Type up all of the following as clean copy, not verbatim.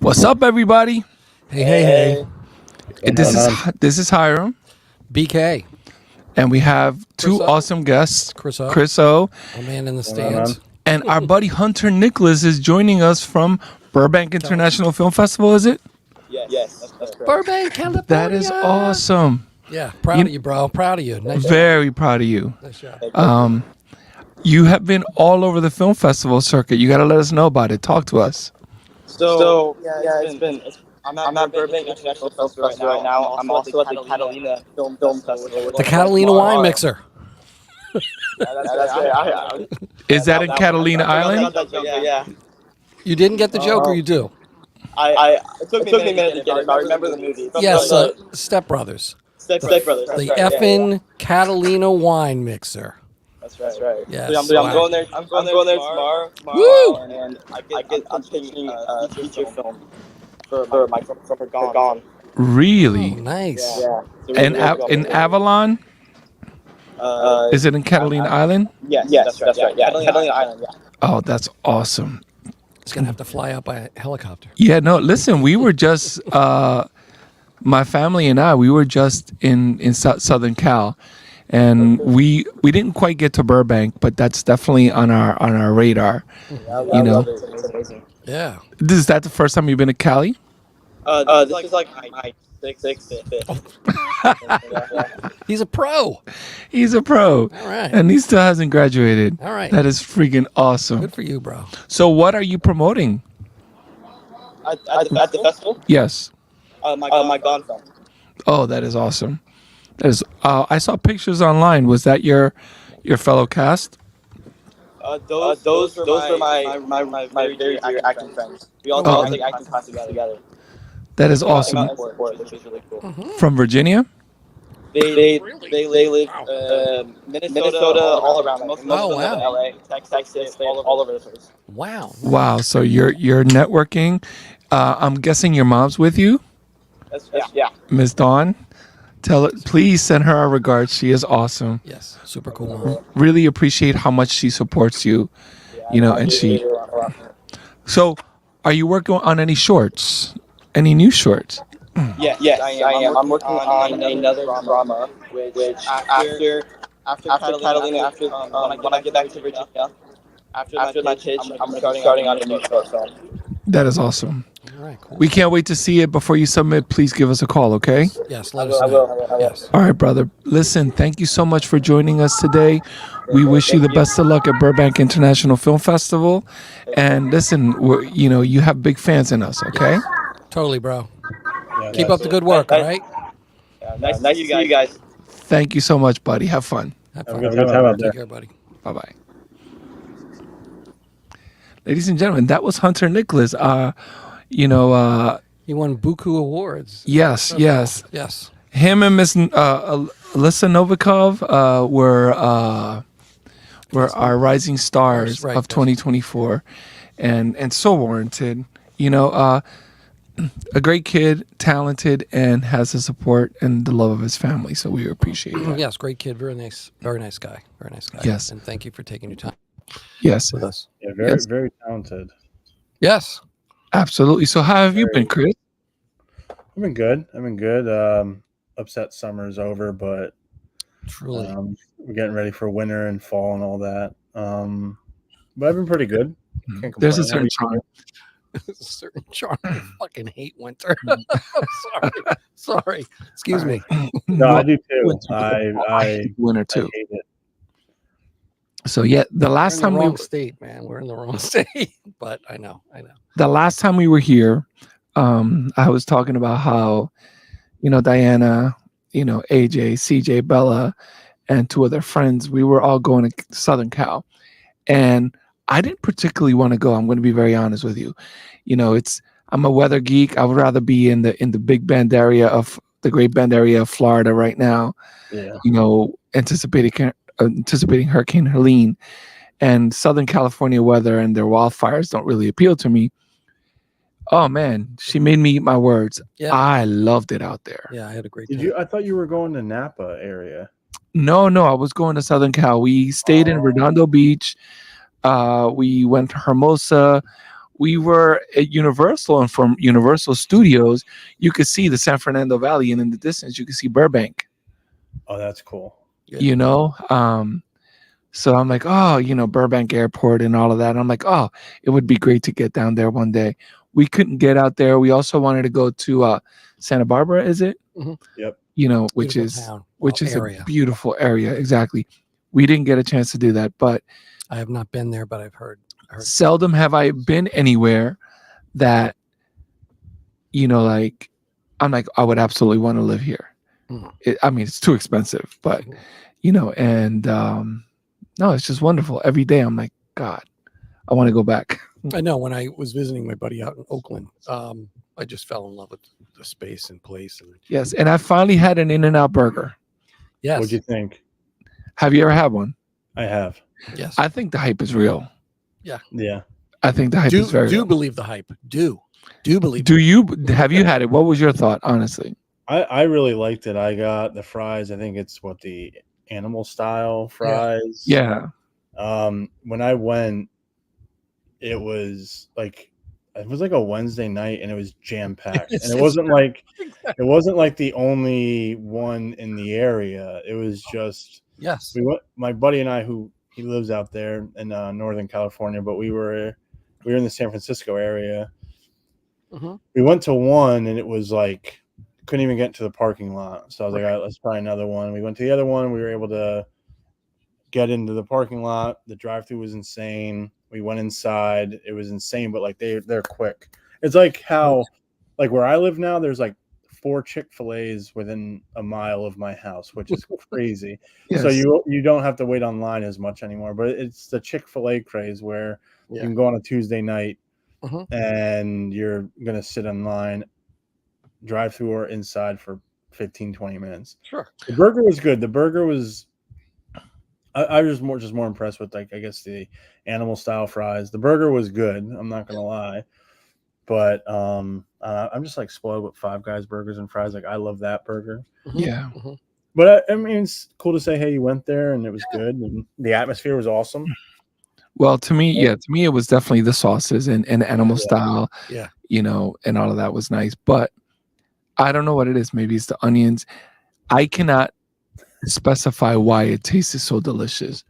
What's up, everybody? Hey. This is Hiram, BK. and we have two Chris O. awesome guests, Chris O. Chris O, A man in the stands. and our buddy Hunter Nicholas is joining us from Burbank International Film Festival. Is it? Yes, that's correct. Burbank, California. That is awesome. Yeah, proud of you, bro. Proud of you. Nice job. Very proud of you. Nice job. You have been all over the film festival circuit. You got to let us know about it. Talk to us. I'm at Burbank International Film Festival right now. I'm also at the Catalina Film Festival. The Catalina wine mixer. That's right. Is that in Catalina Island? Yeah. You didn't get the joke, or you do? It took me a minute to get it, but I remember the movie. Yes, Step Brothers. Step Brothers. The effing Catalina wine mixer. That's right. Yes. So I'm going there. I'm going there tomorrow. Woo! And I'm pitching a feature film for my for Gone. Really? Oh, nice. Yeah. In Avalon? Is it in Catalina Island? Yes, that's right. Yeah, Catalina Island. Yeah. Oh, that's awesome. It's gonna have to fly out by a helicopter. Yeah, no, listen, we were just my family and I, we were just in Southern Cal, and we didn't quite get to Burbank, but that's definitely on our radar. You know, It's amazing. Yeah. is that the first time you've been to Cali? This is like my sixth. He's a pro. He's a pro, All right. and he still hasn't graduated. All right. That is freaking awesome. Good for you, bro. So, what are you promoting? At the festival? Yes. My Gone film. Oh, that is awesome. That is. I saw pictures online. Was that your fellow cast? Those were my very dear acting friends. We all take acting classes together. That is awesome. Which is really cool. From Virginia? They live Minnesota, all around. Most of them live in LA, Texas, all over the place. Wow. Wow. So you're networking. I'm guessing your mom's with you, Yeah. Ms. Dawn. Please send her our regards. She is awesome. Yes. Super cool mom. Really appreciate how much she supports you. You know, and she. So, are you working on any shorts? Any new shorts? Yes, I am. I'm working on another drama, which after Catalina, when I get back to Virginia, after my pitch, I'm starting on a new short film. That is awesome. All right. Cool. We can't wait to see it. Before you submit, please give us a call, okay? Yes. Let us know. Yes. All right, brother. Listen, thank you so much for joining us today. We wish you the best of luck at Burbank International Film Festival. And listen, you have big fans in us, okay? Totally, bro. Keep up the good work, all right? Nice to see you guys. Thank you so much, buddy. Have fun. Have fun. Good time out there. Take care, buddy. Bye-bye. Ladies and gentlemen, that was Hunter Nicholas. He won Buku Awards. Yes. Yes. Him and Miss Alyssa Novikov were our rising stars Right. of 2024, and so warranted. A great kid, talented, and has the support and the love of his family. So we appreciate that. Yes, great kid. Very nice guy. Very nice guy. Yes. And thank you for taking your time Yes, with us. Yeah, very, Yes. very talented. Yes. absolutely. So how have you been, Chris? I've been good. Upset summer's over, but Truly. we're getting ready for winter and fall and all that. But I've been pretty good. Can't There's a complain. certain charm. A certain charm. I fucking hate winter. Sorry. Excuse me. No, I do too. Winter. I hate winter I too. hate it. So yeah, the last We're in time the we wrong state, man. We're in the wrong state. But I know. the last time we were here, I was talking about how, Diana, AJ, CJ, Bella, and two other friends, we were all going to Southern Cal. And I didn't particularly want to go. I'm going to be very honest with you. I'm a weather geek. I would rather be in the Big Bend area of the Great Bend area of Florida right now, Yeah. anticipating Hurricane Helene, and Southern California weather and their wildfires don't really appeal to me. Oh man, she made me eat my words. Yeah. I loved it out there. Yeah, I had a great Did time. you? I thought you were going to Napa area. No, I was going to Southern Cal. We stayed in Redondo Beach. We went to Hermosa. we were at Universal, and from Universal Studios, you could see the San Fernando Valley, and in the distance, you could see Burbank. Oh, that's cool. Yeah. You know, so I'm like, oh, Burbank Airport and all of that. And I'm like, oh, it would be great to get down there one day. We couldn't get out there. We also wanted to go to Santa Barbara, is it? Mm-hmm. Yep. Which Beautiful is town. a beautiful area. Exactly. We didn't get a chance to do that, but I have not been there, but I've heard. Seldom have I been anywhere that, like, I'm like, I would absolutely want to live here. Mm. It's too expensive, but, and no, it's just wonderful. Every day I'm like, God, I want to go back. I know when I was visiting my buddy out in Oakland, I just fell in love with the space and place. And yes. And I finally had an In-N-Out burger. yes. What'd you think? Have you ever had one? I have. Yes. I think the hype is real. Yeah. Yeah. I think the hype is very real. believe the hype. Do believe. Have you had it? What was your thought, honestly? I really liked it. I got the fries. I think it's the animal style fries. Yeah. When I went, it was like a Wednesday night, and it was jam packed. And it wasn't like the only one in the area. It was just yes. My buddy and I, he lives out there in Northern California, but we were in the San Francisco area. Mm-hmm. We went to one, and it was like couldn't even get into the parking lot. So I was like, all right, let's try another one. We went to the other one. We were able to get into the parking lot. The drive-thru was insane. We went inside. It was insane, but like they're quick. It's like how like where I live now, there's like 4 Chick-fil-A's within a mile of my house, which is crazy. Yes. So you don't have to wait online as much anymore. But it's the Chick-fil-A craze where you can go on a Tuesday night and you're gonna sit in line, drive through or inside for 15-20 minutes. Sure. The burger was good. The burger was I was more impressed with, like, I guess the animal style fries. The burger was good, I'm not gonna lie. But I'm just like spoiled with Five Guys burgers and fries. Like, I love that burger. Yeah. Mm-hmm. But I mean, it's cool to say, hey, you went there and it was good, and the atmosphere was awesome. Well, to me, it was definitely the sauces and animal style. Yeah. And all of that was nice. But I don't know what it is. Maybe it's the onions. I cannot specify why it tasted so delicious,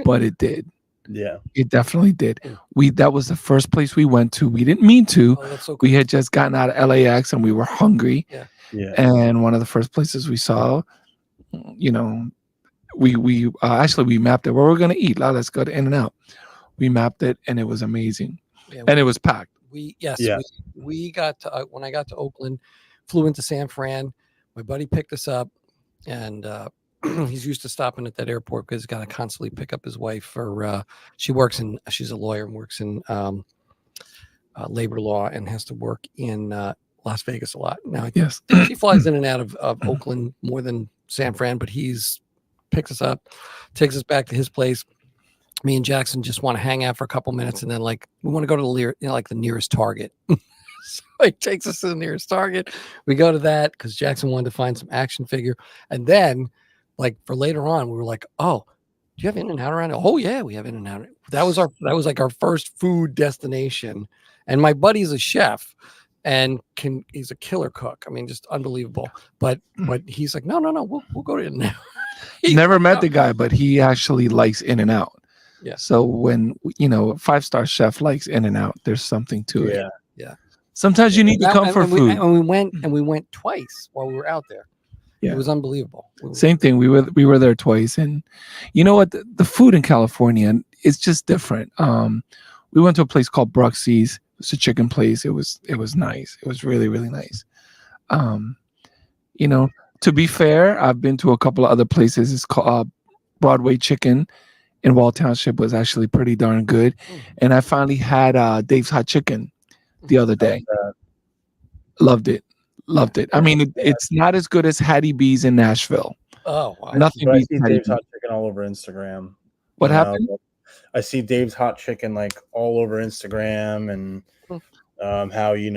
but it did. Yeah. It definitely did. That was the first place we went to. We didn't mean to. Oh, that's so cool. We had just gotten out of LAX and we were hungry. Yeah. Yeah. And one of the first places we saw, we actually we mapped it where we're gonna eat. Let's go to In-N-Out. We mapped it and it was amazing. Yeah, and it was packed. We got to when I got to Oakland, flew into San Fran. My buddy picked us up, and he's used to stopping at that airport because he's got to constantly pick up his wife for she's a lawyer and works in labor law and has to work in Las Vegas a lot. Now, yes, she flies in and out of Oakland more than San Fran, but he's picks us up, takes us back to his place. Me and Jackson just want to hang out for a couple minutes, and then we want to go to the nearest Target. So he takes us to the nearest Target. We go to that because Jackson wanted to find some action figure, and then for later on, we were like, "Oh, do you have In-N-Out around?" Oh yeah, we have In-N-Out. That was like our first food destination. And my buddy's a chef, and he's a killer cook. I mean, just unbelievable. But he's like, no, we'll go to In-N-Out. Never met the guy, but he actually likes In-N-Out. Yeah. So when a 5-star chef likes In-N-Out, there's something to it. Yeah. Sometimes you need to come for food. And we went twice while we were out there. Yeah. It was unbelievable. Same thing. We were there twice, and you know what? The food in California is just different. We went to a place called Bruxy's. It's a chicken place. It was nice. It was really, really nice. To be fair, I've been to a couple of other places. It's called Broadway Chicken in Wall Township was actually pretty darn good. And I finally had Dave's Hot Chicken the other day. Loved it. I mean, it's not as good as Hattie B's in Nashville. Oh, wow. Nothing I beats see Hattie Dave's B. Hot Chicken all over Instagram. What happened? I see Dave's Hot Chicken all over Instagram, and how you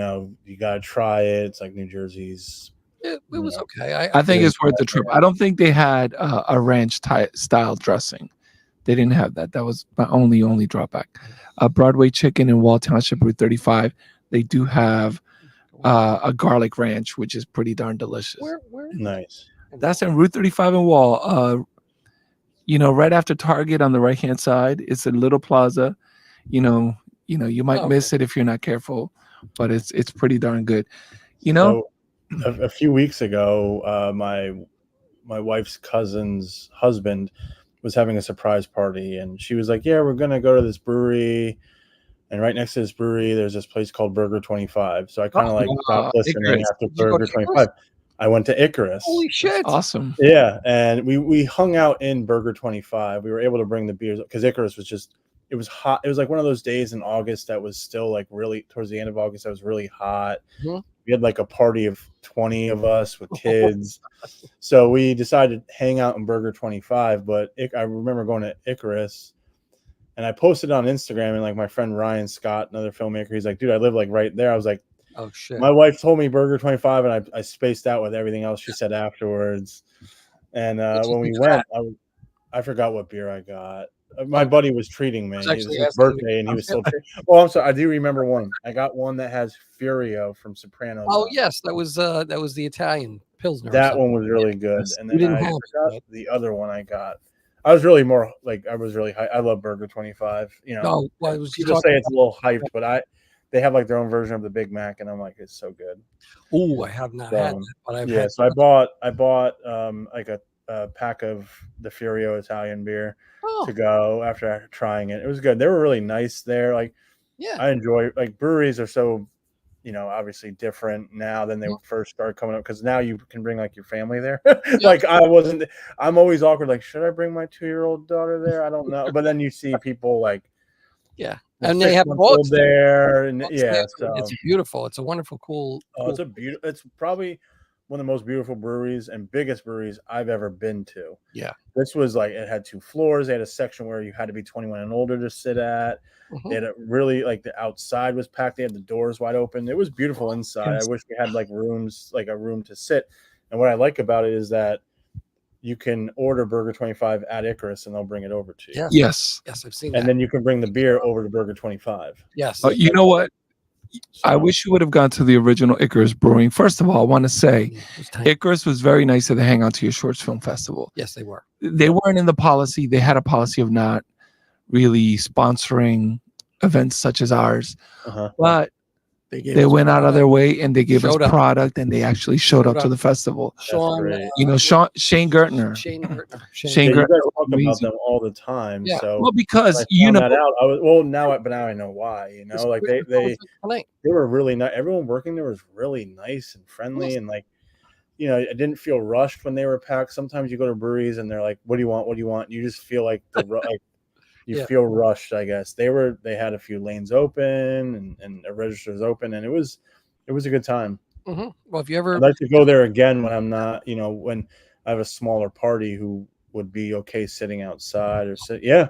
got to try it. It's like New Jersey's. It was okay. I think it's worth the trip. I don't think they had a ranch style dressing They didn't have that. That was my only drawback. Broadway Chicken in Wall Township, Route 35. They do have a garlic ranch, which is pretty darn delicious. Where? Nice. That's in Route 35 in Wall. Right after Target on the right hand side, it's a little plaza. You might miss it if you're not careful, but it's pretty darn good. So a few weeks ago, my wife's cousin's husband was having a surprise party, and she was like, "Yeah, we're gonna go to this brewery." And right next to this brewery, there's this place called Burger 25. So I kind of like stopped listening Icarus. after Burger 25. I went to Icarus. Holy shit! That's awesome. Yeah, and we hung out in Burger 25. We were able to bring the beers because Icarus was it was hot. It was like one of those days in August that was still like really towards the end of August. That was really hot. Mm-hmm. We had like a party of 20 of us with kids. So we decided to hang out in Burger 25. But I remember going to Icarus. And I posted on Instagram, and like my friend Ryan Scott, another filmmaker, he's like, "Dude, I live like right there." I was like, "Oh shit!" My wife told me Burger 25, and I spaced out with everything else she said afterwards. And when we went, I forgot what beer I got. My buddy was treating me. It was his birthday, and he was still. Oh, I'm sorry. I do remember one. I got one that has Furio from Sopranos. Oh yes, that was the Italian Pilsner. That one was really good. And then I forgot the other one I got. I was really high. I love Burger 25. No, people say it's a little hyped, but they have like their own version of the Big Mac, and I'm like, it's so good. Oh, I have not had that, but I've had. So I bought like a pack of the Furio Italian beer to go after trying it. It was good. They were really nice there. Like, I enjoy breweries are so, obviously different now than they first started coming up, because now you can bring like your family there. Like I'm always awkward. Like, should I bring my 2-year-old daughter there? I don't know. But then you see people like, and they have dogs there, and so it's beautiful. It's a wonderful, cool. It's probably one of the most beautiful breweries and biggest breweries I've ever been to. Yeah, this was like, it had 2 floors. They had a section where you had to be 21 and older to sit at. They had really like the outside was packed. They had the doors wide open. It was beautiful inside. I wish we had like rooms, like a room to sit. And what I like about it is that you can order Burger 25 at Icarus and they'll bring it over to you. Yes, I've seen that. And then you can bring the beer over to Burger 25. Yes. You know what? I wish you would have gone to the original Icarus Brewing. First of all, I want to say Icarus was very nice to hang out to your shorts film festival. Yes, they were. They weren't in the policy. They had a policy of not really sponsoring events such as ours, but they went out of their way and they gave us product, and they actually showed up to the festival. Shane Gertner. Shane Gertner. You guys talk about them all the time. Yeah. So well, because that out, now I know why. Like they were really nice. Everyone working there was really nice and friendly, and like, I didn't feel rushed when they were packed. Sometimes you go to breweries and they're like, "What do you want? What do you want?" You just feel like you feel rushed, I guess. They had a few lanes open and registers open, and it was a good time. Well, if you ever, I'd like to go there again when I'm not, when I have a smaller party who would be okay sitting outside or sit. Yeah.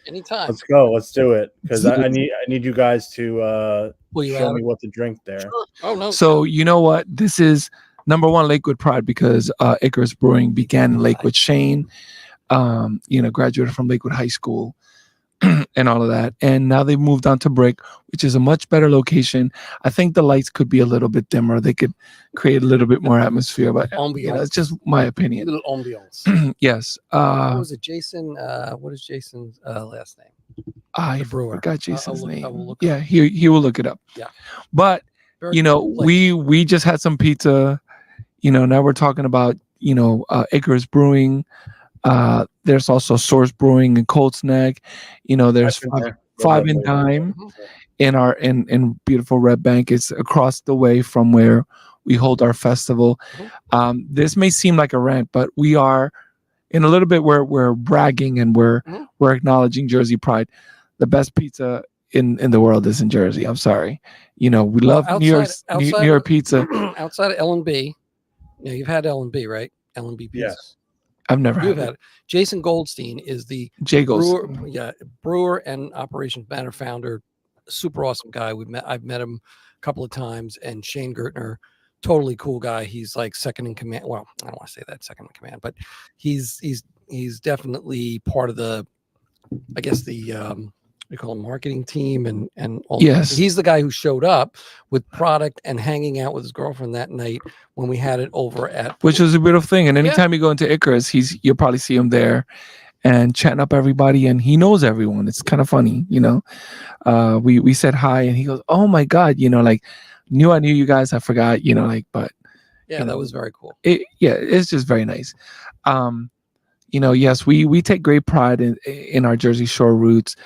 Anytime. Let's go. Let's do it, because I need you guys to show me what to drink there. Sure. Oh no. So you know what? This is number one Lakewood pride, because Icarus Brewing began in Lakewood. Shane, graduated from Lakewood High School and all of that. And now they've moved on to Brick, which is a much better location. I think the lights could be a little bit dimmer. They could create a little bit more atmosphere, but it's just my opinion. A little ambiance. Yes. What was it, Jason? What is Jason's last name? I forgot Jason's name. Yeah, he will look it up. Yeah. But we just had some pizza. Now we're talking about Icarus Brewing. There's also Source Brewing and Cold Snack. There's Five and Dime in beautiful Red Bank. It's across the way from where we hold our festival. This may seem like a rant, but we are in a little bit where we're bragging and we're acknowledging Jersey pride. The best pizza in the world is in Jersey. I'm sorry. We love New York pizza. Outside of L&B, you've had L&B, right? L&B pizza. Yes. I've never had it. Jason Goldstein is the brewer and operations manager founder. Super awesome guy. I've met him a couple of times, and Shane Gertner, totally cool guy. He's like second in command. Well, I don't want to say that second in command, but he's definitely part of the I guess the we call him marketing team and all. Yes. He's the guy who showed up with product and hanging out with his girlfriend that night when we had it over at. Which was a beautiful thing. And anytime you go into Icarus, you'll probably see him there and chatting up everybody, and he knows everyone. It's kind of funny, you know. We said hi, and he goes, "Oh my God," you know, like I knew you guys. I forgot, you know, like, but yeah, that was very cool. It's just very nice. You know, yes, we take great pride in our Jersey Shore roots.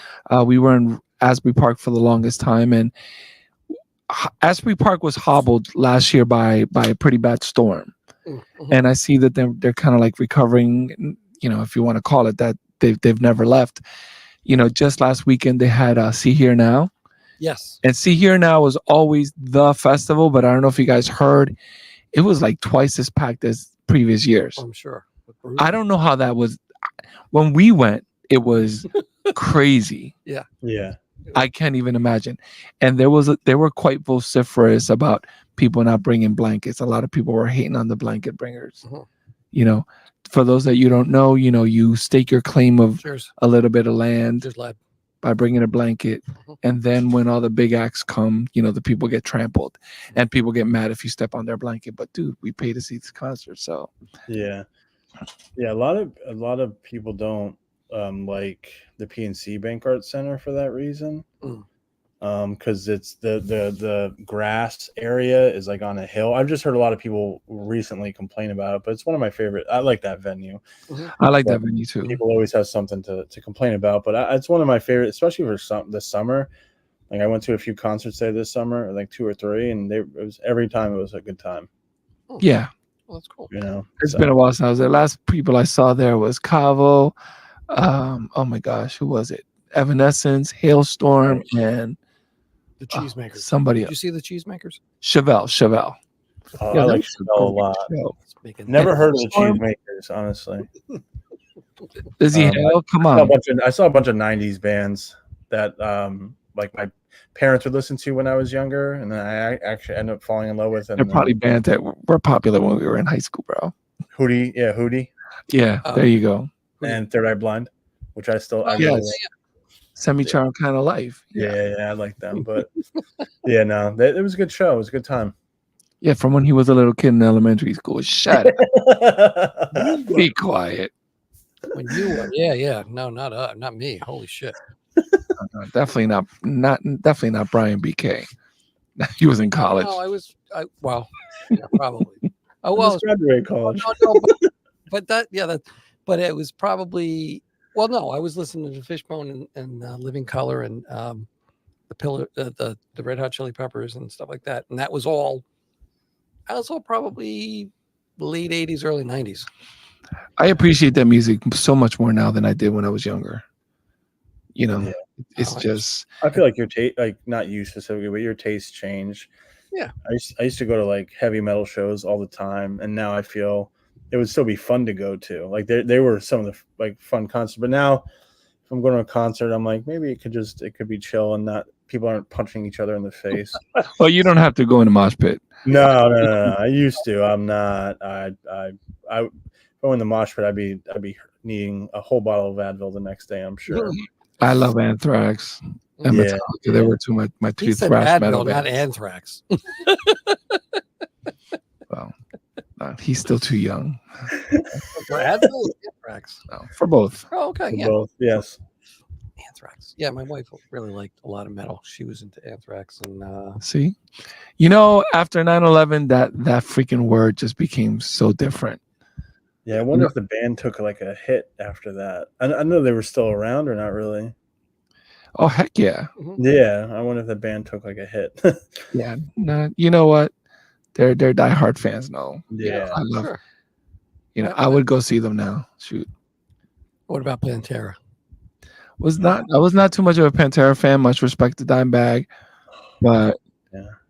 We were in Asbury Park for the longest time, and Asbury Park was hobbled last year by a pretty bad storm. Mm-hmm. And I see that they're kind of like recovering. You know, if you want to call it that, they've never left. You know, just last weekend they had See Here Now. Yes. And See Here Now was always the festival, but I don't know if you guys heard, it was like twice as packed as previous years. I'm sure. I don't know how that was. When we went, it was crazy. Yeah. I can't even imagine. And they were quite vociferous about people not bringing blankets. A lot of people were hating on the blanket bringers. Uh-huh. You know, for those that you don't know, you know, you stake your claim of a little bit of land by bringing a blanket. Uh-huh. And then when all the big acts come, you know, the people get trampled and people get mad if you step on their blanket. But dude, we pay to see this concert. So yeah. A lot of people don't like the PNC Bank Art Center for that reason. Because it's the grass area is like on a hill. I've just heard a lot of people recently complain about it, but it's one of my favorite. I like that venue. I like that venue too. People always have something to complain about, but it's one of my favorite, especially for this summer. Like I went to a few concerts there this summer, like 2 or 3, and every time it was a good time. Yeah. Well, that's cool. You know, it's been a while since I was there. Last people I saw there was Cavo. Oh my gosh, who was it? Evanescence, Hailstorm, and the Cheesemakers. Somebody Did you see the Cheesemakers? Chevelle. I like Chevelle a lot. Never heard of the Cheesemakers, honestly. Is he hell? Come on. I saw a bunch of 90s bands that like my parents would listen to when I was younger, and then I actually ended up falling in love with them. They're probably bands that were popular when we were in high school, bro. Hootie. Yeah, there you go. And Third Eye Blind, which I really like. Semi-charm kind of life. Yeah, I like them. But yeah, no, it was a good show. It was a good time. Yeah, from when he was a little kid in elementary school. Shut up. Be quiet. When you were, no, not me. Holy shit. Definitely not Brian BK. He was in college. No, probably. Oh well, graduated college. No, but it was probably. Well, no, I was listening to Fishbone and Living Color and the Red Hot Chili Peppers and stuff like that, and that was all probably late 80s, early 90s. I appreciate that music so much more now than I did when I was younger. You know, it's just. I feel like your taste, like not you specifically, but your taste changed. Yeah, I used to go to like heavy metal shows all the time, and now I feel it would still be fun to go to. Like they were some of the like fun concerts, but now if I'm going to a concert, I'm like maybe it could be chill and not people aren't punching each other in the face. Well, you don't have to go in a mosh pit. No. I used to. I'm not. I go in the mosh pit. I'd be needing a whole bottle of Advil the next day. I'm sure. I love Anthrax. And Metallica. They were my two thrash metal bands. Not Anthrax. Well, he's still too young. For Advil or Anthrax? No, for both. Oh, okay. For both, yes. Anthrax. Yeah, my wife really liked a lot of metal. She was into Anthrax and see, you know, after 9/11, that freaking word just became so different. Yeah, I wonder if the band took like a hit after that. I know they were still around or not really. Oh heck yeah! Yeah, I wonder if the band took like a hit. Yeah, no, you know what? They're diehard fans now. Yeah, I love. Sure. You know, I would go see them now. Shoot. What about Pantera? I was not too much of a Pantera fan. Much respect to Dimebag, but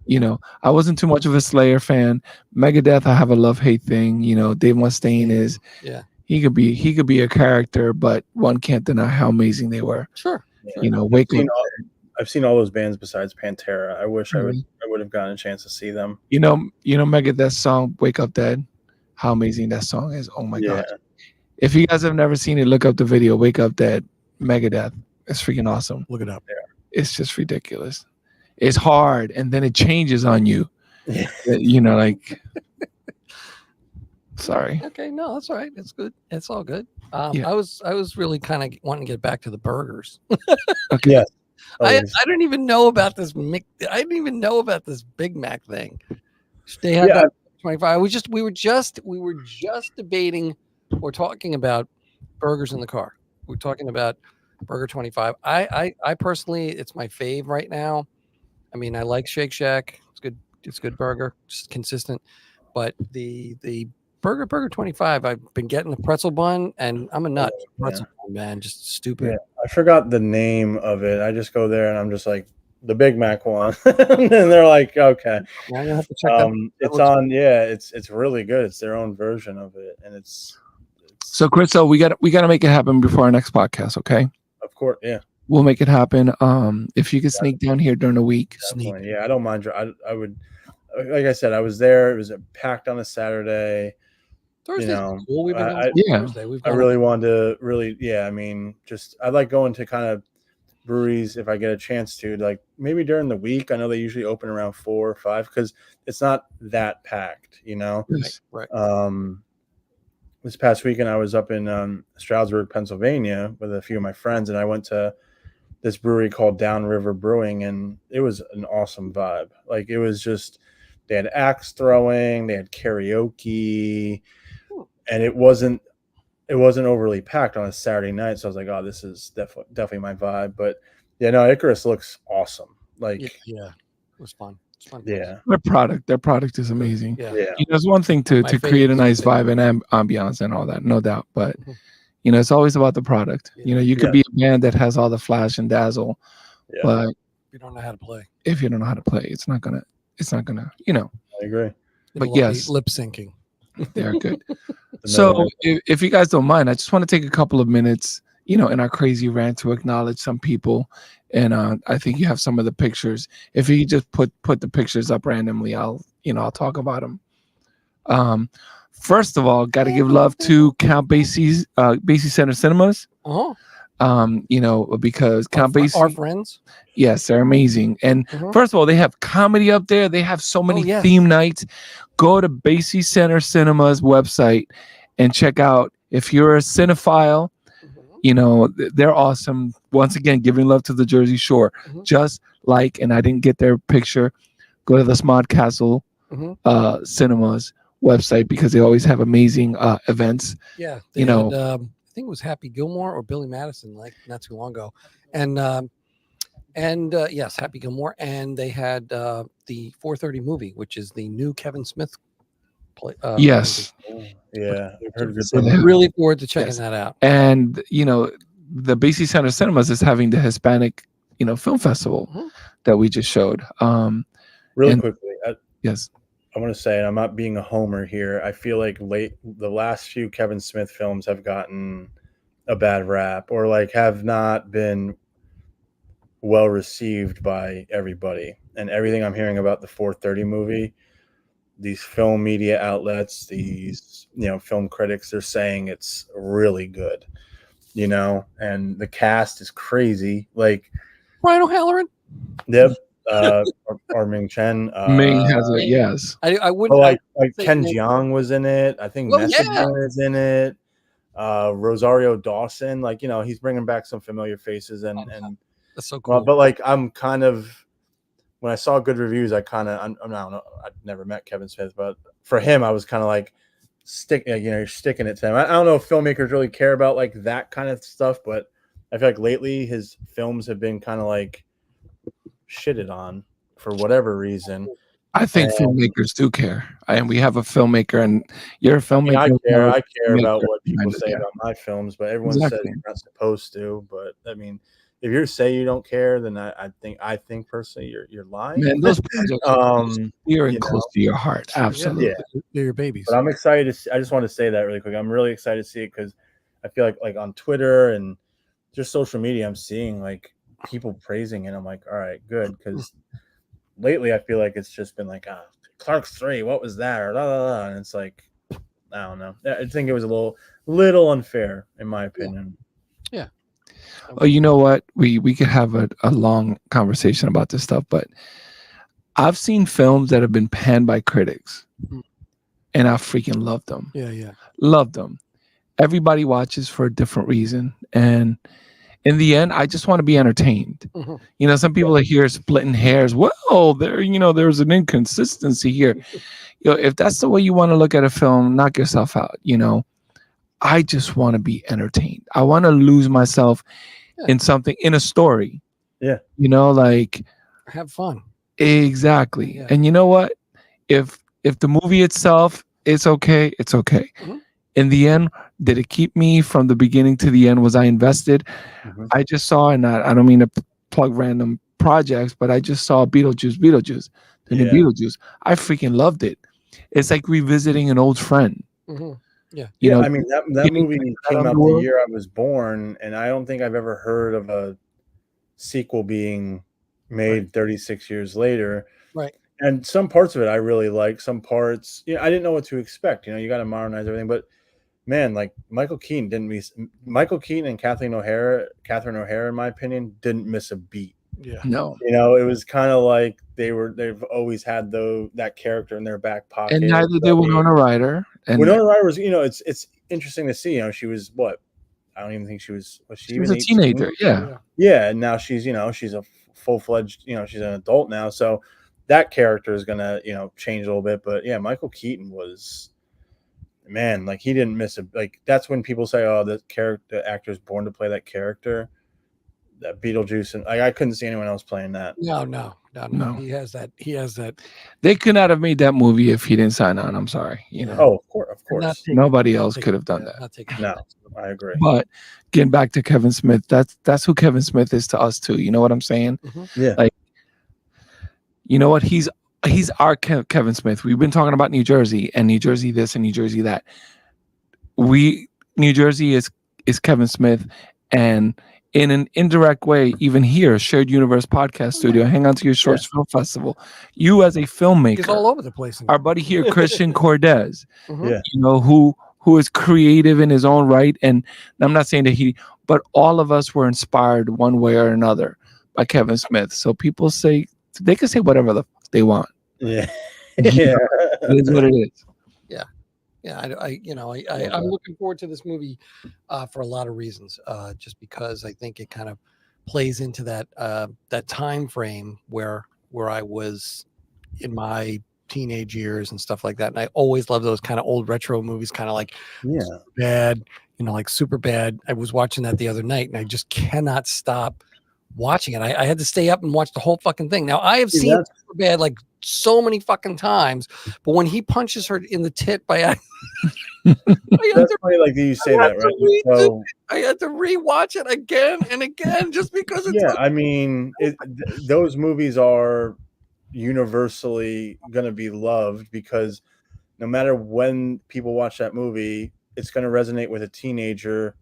you know, I wasn't too much of a Slayer fan. Megadeth, I have a love-hate thing. You know, Dave Mustaine is. Yeah. He could be a character, but one can't deny how amazing they were. Sure. You know, I've seen all those bands besides Pantera. I wish I would have gotten a chance to see them. You know, Megadeth's song "Wake Up Dead." How amazing that song is! Oh my god! If you guys have never seen it, look up the video "Wake Up Dead." Megadeth. It's freaking awesome. Look it up. It's just ridiculous. It's hard, and then it changes on you. Yeah. You know, like. Sorry. Okay, no, that's all right. It's good. It's all good. Yeah. I was really kind of wanting to get back to the burgers. Okay. Yes. I Always. didn't even know about this. I didn't even know about this Big Mac thing. They had Yeah. that 25. We were just debating or talking about burgers in the car. We're talking about Burger 25. I personally, it's my fave right now. I mean, I like Shake Shack. It's good. It's good burger, just consistent. But the Burger 25, I've been getting the pretzel bun, and I'm a nut. Pretzel bun, man, just stupid. Yeah, I forgot the name of it. I just go there and I'm just like the Big Mac one, and they're like, okay. Now I'm gonna have to check that. It's on. Yeah, it's really good. It's their own version of it, and it's So, Chris, so we got to make it happen before our next podcast. Okay, of course, yeah. we'll make it happen. If you could sneak down here during the week. Definitely. Yeah, I don't mind. I would, like I said, I was there. It was packed on a Saturday. Thursday's You know, cool. We've been going yeah. Thursday. We've I gone really wanted to really, yeah. I mean, just I like going to kind of breweries if I get a chance to, like maybe during the week. I know they usually open around 4 or 5 because it's not that packed, you know. right. This past weekend I was up in Stroudsburg, Pennsylvania, with a few of my friends, and I went to this brewery called Downriver Brewing, and it was an awesome vibe. Like it was just they had axe throwing, they had karaoke, and it wasn't overly packed on a Saturday night. So I was like, oh, this is definitely my vibe. But yeah, no, Icarus looks awesome. Like Yeah, it was fun. It's fun. yeah, Their product is amazing. Yeah. yeah. You know, it's one thing to My create a favorite nice thing. vibe and ambiance and all that, no doubt. But Mhm. you know, it's always about the product. Yeah. You know, you could be a band that has all the flash and dazzle, Yeah. but You don't know how to play. if you don't know how to play, it's not gonna. You know, I agree. But yes. lip syncing. they're good. The So middle. if you guys don't mind, I just want to take a couple of minutes, you know, in our crazy rant to acknowledge some people. And I think you have some of the pictures. If you just put the pictures up randomly, I'll talk about them. First of all, got to give love to Count Basie's Basie Center Cinemas. Oh, You know, because Count Basie, our friends. yes, they're amazing. And Mhm. first of all, they have comedy up there. They have so many yes. theme nights. Go to Basie Center Cinemas website and check out. If you're a cinephile, you know, they're awesome. Once again, giving love to the Jersey Shore. Mhm. Just like, and I didn't get their picture, go to the Smod Castle Mhm. Cinemas website because they always have amazing events. Yeah, You know, I think it was Happy Gilmore or Billy Madison, like not too long ago, and yes, Happy Gilmore, and they had the 4:30 movie, which is the new Kevin Smith play. yes. Yeah, I've heard good So things. they- Really forward to checking Yes. that out. And, you know, the Basie Center Cinemas is having the Hispanic, you know, film festival Mhm. that we just showed. Really and- quickly, Yes. I want to say, and I'm not being a homer here, I feel like the last few Kevin Smith films have gotten a bad rap or like have not been well received by everybody. And everything I'm hearing about the 4:30 movie, these film media outlets, these, you know, film critics, they're saying it's really good, you know, and the cast is crazy. Like, Ryan O'Halloran. yep, or Ming Chen. Ming has a yes. I wouldn't. Oh, like say Ken Ming. Jeong was in it. I think Oh, Message yeah. is in it. Rosario Dawson, like, you know, he's bringing back some familiar faces and That's so well, cool. but like I'm kind of when I saw good reviews, I don't know. I've never met Kevin Smith, but for him, I was kind of like you're sticking it to him. I don't know if filmmakers really care about like that kind of stuff, but I feel like lately his films have been kind of like shitted on for whatever reason. I think filmmakers do care. And we have a filmmaker, and you're a filmmaker. I care about filmmaker what people behind it, say yeah. about my films, but everyone Exactly. says you're not supposed to. But I mean, if you say you don't care, then I think personally you're lying. Man, those projects are dear and you close to your heart. Absolutely. Yeah. They're your babies. But I'm excited to I just want to say that really quick. I'm really excited to see it because I feel like on Twitter and just social media, I'm seeing like people praising it. I'm like, all right, good. Because lately I feel like it's just been like, Clark's 3, what was that? Or blah, blah, blah. And it's like, I don't know. I think it was a little unfair in my opinion. Yeah. Oh, you know what? We could have a long conversation about this stuff, but I've seen films that have been panned by critics, Mm. and I freaking loved them. Yeah. Loved them. Everybody watches for a different reason, and in the end, I just want to be entertained. Mhm. You know, some people are here splitting hairs. Well, there's an inconsistency here. If that's the way you want to look at a film, knock yourself out. I just want to be entertained. I want to lose myself in something, in a story. Yeah. Like Have fun. exactly. Yeah. And you know what? If the movie itself is okay, it's okay. Mhm. In the end, did it keep me from the beginning to the end? Was I invested? Mhm. I just saw, and I don't mean to plug random projects, but I just saw Beetlejuice, the new Yeah. Beetlejuice. I freaking loved it. It's like revisiting an old friend. Mhm. Yeah. Yeah, I mean that getting movie that came out the underworld. year I was born, and I don't think I've ever heard of a sequel being made 36 years later. Right. And some parts of it I really like. Some parts, I didn't know what to expect. You got to modernize everything, but man, like Michael Keaton and Catherine O'Hara, in my opinion, didn't miss a beat. Yeah. No. It was kind of like they've always had that character in their back pocket. And neither did Winona Ryder. And Winona Ryder was, it's interesting to see. She was what? I don't even think she was she was even a teenager. Yeah. Yeah, and now she's she's a full-fledged, she's an adult now. So that character is gonna change a little bit. But yeah, Michael Keaton was, man, like he didn't miss that's when people say, oh, the actor is born to play that character. That Beetlejuice, and I couldn't see anyone else playing that. No. No. He has that. They could not have made that movie if he didn't sign on. I'm sorry. Oh, of course. Nobody else could have done that. No, I agree. But getting back to Kevin Smith, that's who Kevin Smith is to us too. You know what I'm saying? Mm-hmm. Yeah. Like, you know what? He's our Kevin Smith. We've been talking about New Jersey and New Jersey this and New Jersey that. New Jersey is Kevin Smith, and in an indirect way, even here, Shared Universe Podcast Studio, Hang On to Your Shorts Film Festival, you as a filmmaker, He's all over the place. our buddy here, Christian Cortez, Mhm. Yeah. who is creative in his own right, and I'm not saying that but all of us were inspired one way or another by Kevin Smith. So people say they can say whatever the fuck they want. Yeah. Yeah. It is what it is. Yeah, I'm looking forward to this movie for a lot of reasons. Just because I think it kind of plays into that time frame where I was in my teenage years and stuff like that. And I always love those kind of old retro movies, kind of like Bad, like Super Bad. I was watching that the other night, and I just cannot stop watching it. I had to stay up and watch the whole fucking thing. Now I have seen Super Bad like so many fucking times, but when he punches her in the tit by that's funny, like you say that, right? So I had to rewatch it again and again just because it's I mean, those movies are universally going to be loved because no matter when people watch that movie, it's going to resonate with a teenager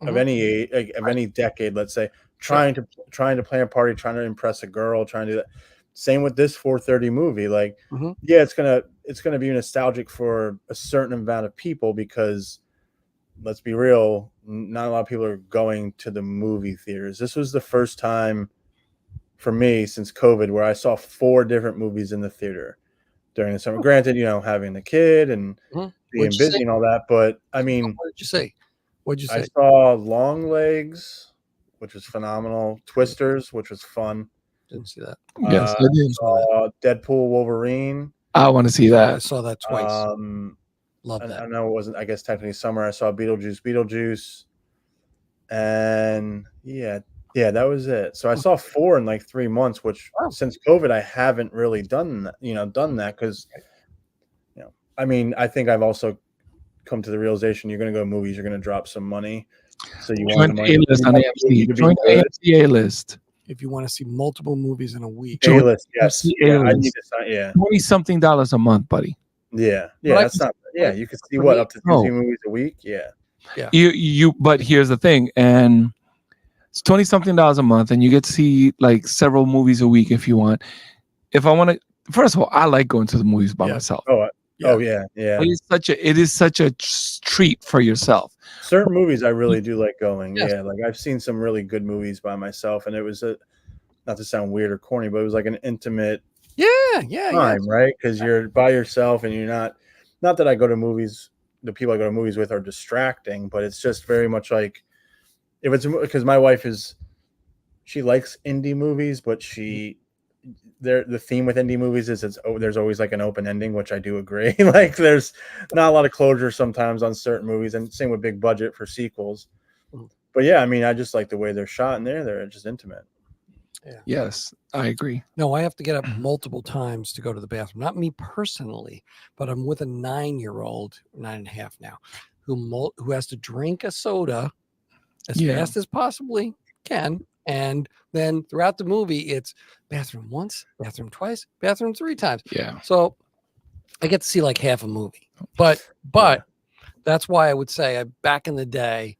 of any age, of any decade, let's say, trying to plan a party, trying to impress a girl, trying to do that. Same with this 4:30 movie. Like, it's gonna be nostalgic for a certain amount of people because, let's be real, not a lot of people are going to the movie theaters. This was the first time for me since COVID where I saw 4 different movies in the theater during the summer. Granted, having the kid and being busy and all that, but I mean, what did you say? I saw Long Legs, which was phenomenal. Twisters, which was fun. Didn't see that. Yes, I did. Deadpool, Wolverine. I want to see I that. saw that twice. Love that. I know it wasn't, I guess, technically summer. I saw Beetlejuice. And that was it. So I saw 4 in like 3 months, which since COVID, I haven't really done that, because, I mean, I think I've also come to the realization you're going to go to movies, you're going to drop some money. So you want the money A-list on AMC. Join the AMC A-list. If you want to see multiple movies in a week. A-list, yes. A-list. I need to sign, $20-something a month, buddy. Yeah. That's not. Yeah, you can see up to 2 movies a week. Yeah. But here's the thing, and it's $20-something a month, and you get to see like several movies a week if you want. If I want to, first of all, I like going to the movies by myself. Oh, Oh yeah, yeah. It is such a treat for yourself. Certain movies I really do like going. Yes. Yeah, like I've seen some really good movies by myself, and it was not to sound weird or corny, but it was like an intimate Yeah. time, right? Because you're by yourself and you're not that I go to movies. The people I go to movies with are distracting, but it's just very much like if it's because my wife she likes indie movies, but the theme with indie movies is there's always like an open ending, which I do agree. Like there's not a lot of closure sometimes on certain movies, and same with big budget for sequels. But yeah, I mean, I just like the way they're shot, and they're just intimate. Yeah. Yes, I agree. No, I have to get up multiple times to go to the bathroom. Not me personally, but I'm with a 9-year-old, 9.5 now, who has to drink a soda as fast as possibly can. And then throughout the movie, it's bathroom once, bathroom twice, bathroom 3 times. Yeah. So I get to see like half a movie. But that's why I would say back in the day,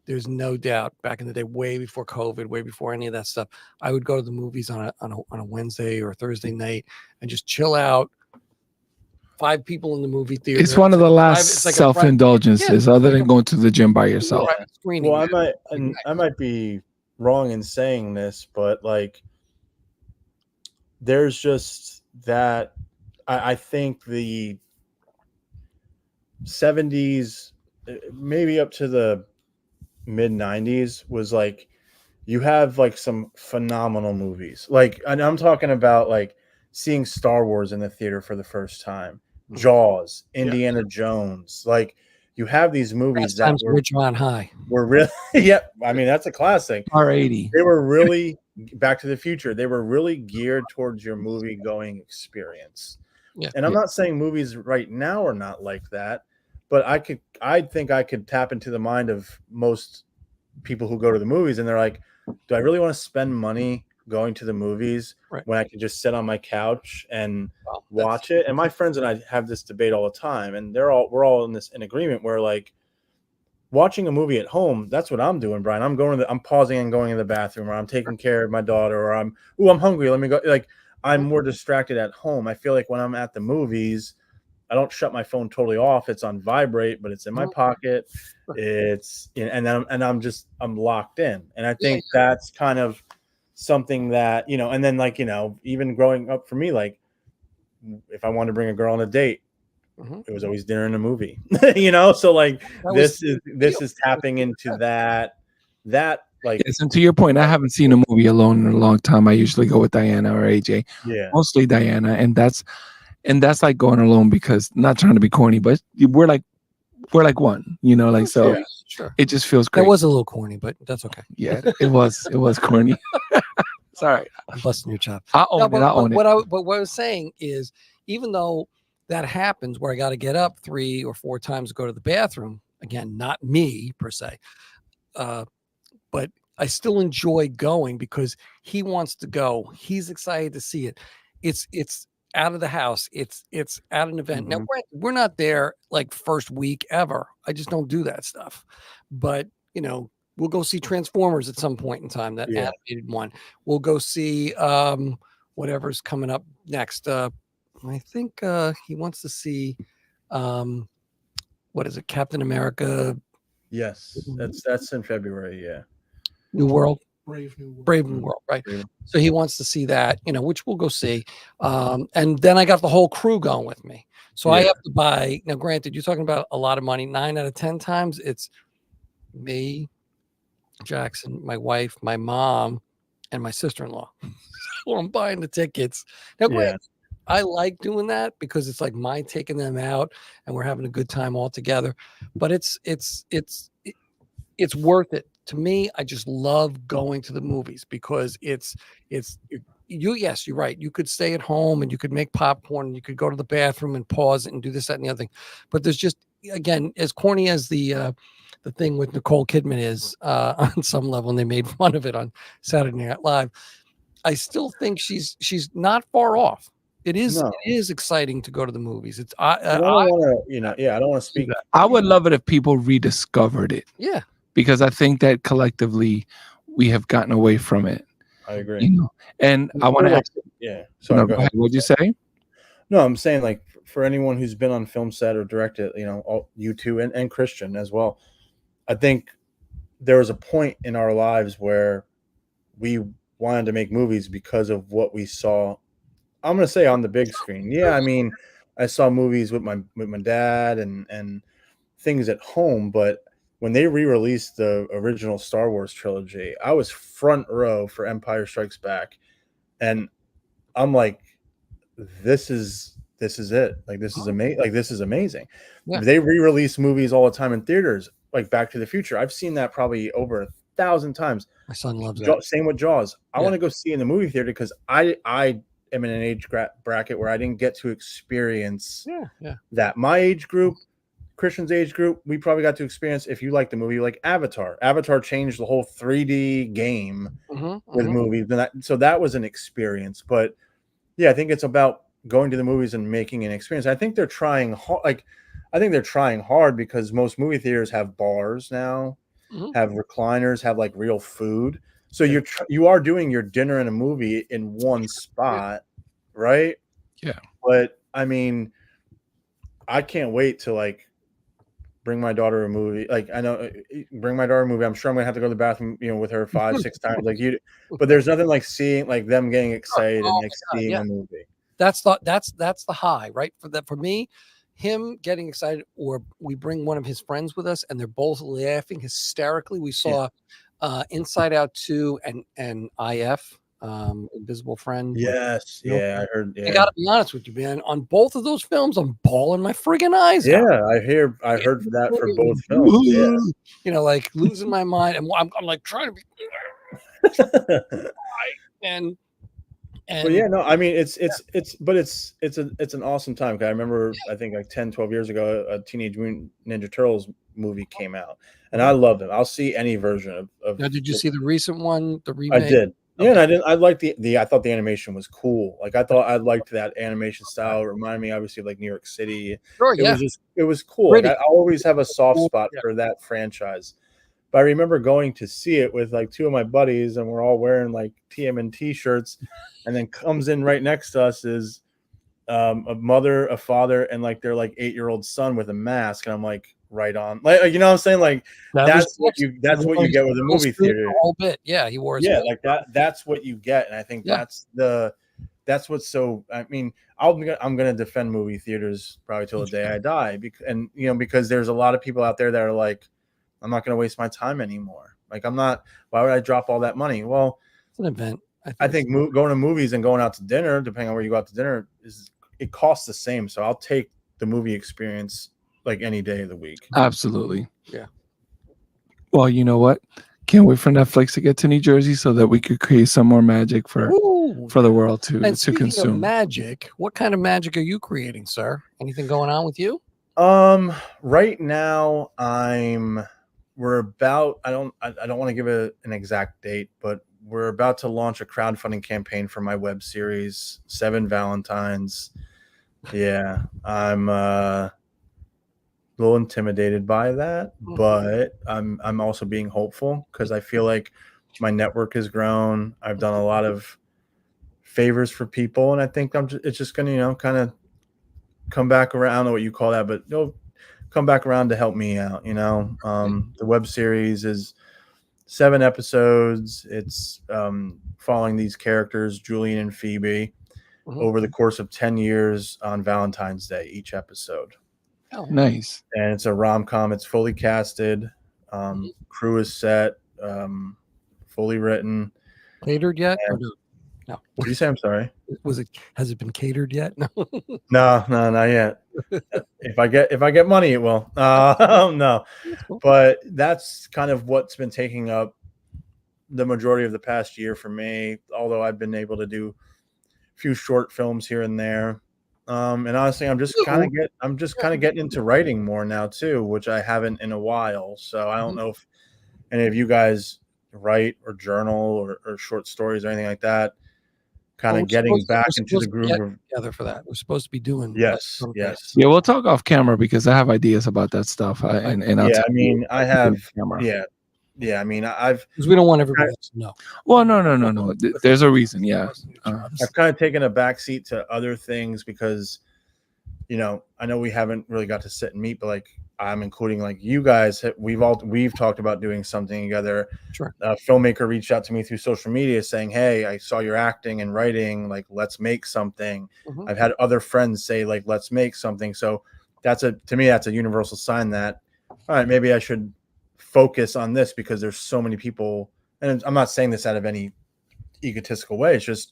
there's no doubt back in the day, way before COVID, way before any of that stuff, I would go to the movies on a Wednesday or a Thursday night and just chill out. 5 people in the movie theater. It's one of the last self-indulgences, other than going to the gym by yourself. Well, I might be wrong in saying this, but like there's just that I think the 70s, maybe up to the mid 90s, was like you have like some phenomenal movies. Like, and I'm talking about like seeing Star Wars in the theater for the first time, Jaws, Indiana Jones. Like you have these movies that were really I mean, that's a classic. R80. They were really Back to the Future. They were really geared towards your movie going experience. Yeah. And I'm not saying movies right now are not like that, but I think I could tap into the mind of most people who go to the movies, and they're like, do I really want to spend money going to the movies when I can just sit on my couch and watch it? And my friends and I have this debate all the time, and we're all in agreement where like watching a movie at home, that's what I'm doing, Brian. I'm pausing and going in the bathroom, or I'm taking care of my daughter, or I'm hungry, let me go. Like I'm more distracted at home. I feel like when I'm at the movies, I don't shut my phone totally off. It's on vibrate, but it's in my pocket. It's and I'm locked in. And I think that's kind of something that, and then like, even growing up for me, like if I wanted to bring a girl on a date, it was always dinner and a movie, so like this is tapping into that like. Yes, and to your point, I haven't seen a movie alone in a long time. I usually go with Diana or AJ. Yeah. Mostly Diana. And that's like going alone, because not trying to be corny, but we're like one, like, so sure. It just feels great. That was a little corny, but that's okay. Yeah, it was corny. It's all right. I'm busting your chop. I own it. What I was saying is, even though that happens where I got to get up 3 or 4 times to go to the bathroom, again, not me per se, but I still enjoy going because he wants to go. He's excited to see it. It's out of the house. It's at an event. Now we're not there like first week ever. I just don't do that stuff. But we'll go see Transformers at some point in time, that animated one. We'll go see whatever's coming up next. I think he wants to see what is it, Captain America? Yes, that's in February. Yeah, New World. Brave New World, right? So he wants to see that, which we'll go see. And then I got the whole crew going with me. So I have to buy. Now, granted, you're talking about a lot of money. 9 out of 10 times, it's me, Jackson, my wife, my mom, and my sister-in-law. So I'm buying the tickets. Now, granted, I like doing that because it's like my taking them out and we're having a good time all together. But it's worth it. To me, I just love going to the movies because you're right. You could stay at home and you could make popcorn and you could go to the bathroom and pause it and do this, that, and the other thing. But there's just, again, as corny as the thing with Nicole Kidman is on some level, and they made fun of it on Saturday Night Live, I still think she's not far off. It is exciting to go to the movies. I don't want to speak. I would love it if people rediscovered it. Yeah. Because I think that collectively we have gotten away from it. I agree. And I want to ask. Yeah. Sorry. No, go ahead. What'd you say? No, I'm saying like for anyone who's been on film set or directed, you know, all, you two and Christian as well. I think there was a point in our lives where we wanted to make movies because of what we saw. I'm going to say on the big screen. Yeah, I mean, I saw movies with my dad and things at home, but when they re-released the original Star Wars trilogy, I was front row for Empire Strikes Back, and I'm like, this is it. Like this is amazing. Like this is amazing. Yeah. They re-release movies all the time in theaters, like Back to the Future. I've seen that probably over 1,000 times. My son loves that. Same with Jaws. I Yeah. want to go see in the movie theater because I am in an age bracket where I didn't get to experience that. My age group, Christian's age group, we probably got to experience, if you like the movie, like Avatar. Avatar changed the whole 3D game with movies. So that was an experience. But yeah, I think it's about going to the movies and making an experience. I think they're trying hard because most movie theaters have bars now, have recliners, have like real food. So you are doing your dinner and a movie in one spot, right? Yeah. But I mean, I can't wait to like bring my daughter a movie. Like I know, bring my daughter a movie. I'm sure I'm gonna have to go to the bathroom, you know, with her 5-6 times, like you. But there's nothing like seeing like them getting excited and like seeing a movie. That's the high, right? For me, him getting excited, or we bring one of his friends with us, and they're both laughing hysterically. We saw Inside Out 2 and IF, Invisible Friend. Yes, I heard. Yeah. I gotta be honest with you, man. On both of those films, I'm bawling my friggin' eyes out. Yeah, I heard that for both films. Yeah. You know, like losing my mind, and I'm like trying to be. and But yeah, no, I mean it's an awesome time. I remember I think like 10-12 years ago a Teenage Mutant Ninja Turtles movie came out, and I loved it. I'll see any version of Now, did you see the recent one, the remake? I did. Yeah, and I liked I thought the animation was cool. Like I thought I liked that animation style. It reminded me obviously of like New York City. Sure, It was cool. Like, I always have a soft spot for that franchise. But I remember going to see it with like two of my buddies, and we're all wearing like TMNT shirts, and then comes in right next to us is a mother, a father, and like their like 8-year-old son with a mask, and I'm like, right on, like you know what I'm saying, like that's what you get with a movie theater. A whole bit, yeah, he wore his like that. That's what you get, and I think that's what's so. I mean, I'm gonna defend movie theaters probably till the day I die, because there's a lot of people out there that are like, I'm not going to waste my time anymore. Like why would I drop all that money? Well, it's an event. I think going to movies and going out to dinner, depending on where you go out to dinner, it costs the same. So I'll take the movie experience like any day of the week. Absolutely. Yeah. Well, you know what? Can't wait for Netflix to get to New Jersey so that we could create some more magic for the world to consume. Of magic, what kind of magic are you creating, sir? Anything going on with you? Right now we're about, I don't want to give an exact date, but we're about to launch a crowdfunding campaign for my web series, 7 Valentines. Yeah, I'm a little intimidated by that, but I'm also being hopeful because I feel like my network has grown. I've done a lot of favors for people, and I think it's just going to, kind of come back around. I don't know what you call that, but come back around to help me out. The web series is 7 episodes. It's following these characters, Julian and Phoebe, over the course of 10 years on Valentine's Day, each episode. Oh, nice. And it's a rom-com. It's fully casted. Crew is set, fully written. Catered yet? Or no. What did you say? I'm sorry. Has it been catered yet? No. No, not yet. If I get money, it will. No, but that's kind of what's been taking up the majority of the past year for me. Although I've been able to do a few short films here and there, and honestly, I'm just kind of getting into writing more now too, which I haven't in a while. So I don't know if any of you guys write or journal or short stories or anything like that. Kind of getting back into the groove together for that. We're supposed to be doing yes. Yeah, we'll talk off camera because I have ideas about that stuff. I have I mean, because we don't want everybody else to know. Well, no. There's a reason. Yeah, I've kind of taken a backseat to other things because you know, I know we haven't really got to sit and meet, but like I'm including like you guys, we've talked about doing something together. Sure. A filmmaker reached out to me through social media saying, "Hey, I saw your acting and writing. Like, let's make something." Mhm. I've had other friends say, like, "Let's make something." So to me, that's a universal sign that, all right, maybe I should focus on this because there's so many people. And I'm not saying this out of any egotistical way. It's just,